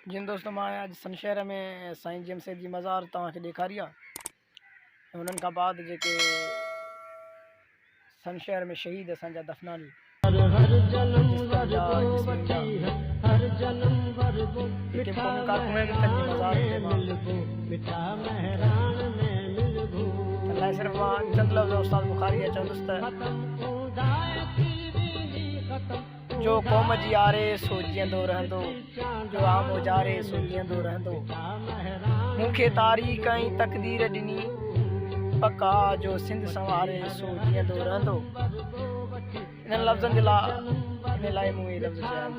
जिन दोस्तों मां अज सनशहर में साईं जमशेद जी मज़ार तव्हांखे ॾेखारी आहे। उन्हनि खां बाद जेके सनशहर में शहीद असांजा दफ़नानी अलाए सिर्फ़ु मां चंद लफ़्ज़ उस्ताद बुखारी चवंदुसि त जो क़ौम जी आरे सो जीअंदो रहंदो, जो आम उजारे सो जीअंदो रहंदो, मूंखे तारीख़ ऐं तक़दीर ॾिनी पका जो सिंध संवारे सो जीअंदो रहंदो। इन्हनि लफ़्ज़नि जे लाइ इन लाइ मूं इहे लफ़्ज़ चया आहिनि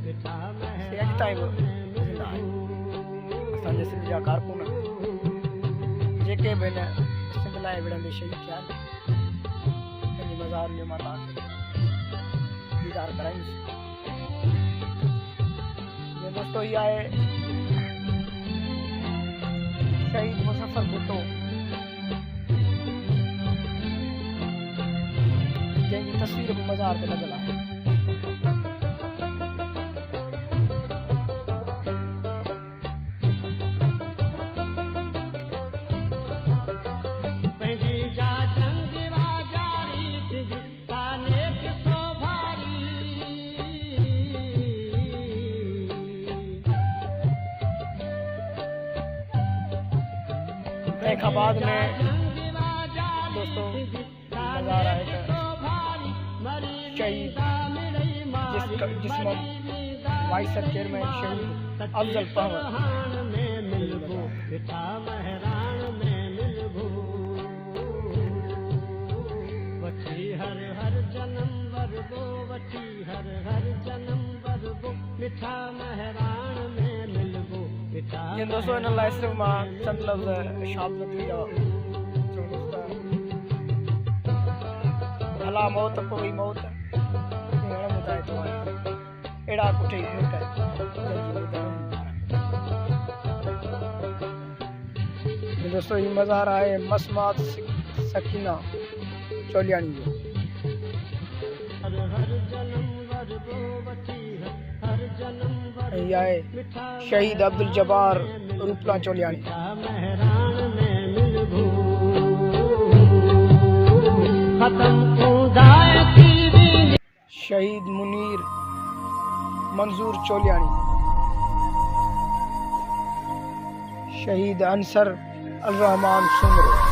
जेके अॼु ताईं बि ज़िंदा आहिनि। असांजे सिंध जा कारकुन जेके बि हिन सिंध लाइ विढ़ंदे शहीद थिया आहिनि, पंहिंजी मज़ार जो मां तव्हांखे दीदार कराईंदुसि। ये दोस्तों ये आए शहीद मुज़फ़्फ़र भुट्टो, जंहिंजी तस्वीर बि मज़ार ते लॻल आहे। तंहिंखां बाद में दोस्तों मज़ार आहे त शहीद जिस्म वाइस चेयरमैन शहीद अफजल पहवर जिन दोस्तों इन लाइ सिर्फ़ु मां चंद लफ़्ज़ इरशाद नदी जा भला मौत कोई मौत ॿुधाए थो अहिड़ा कुठे दोस्तों ही मज़ार आहे मसमात सकीना चोलियाणी जो। आहे शहीद अब्दुल जब्बार रूपला चोलियाणी। शहीद मुनीर मंजूर चोलियाणी। शहीद अंसर अल रहमान सुमरो।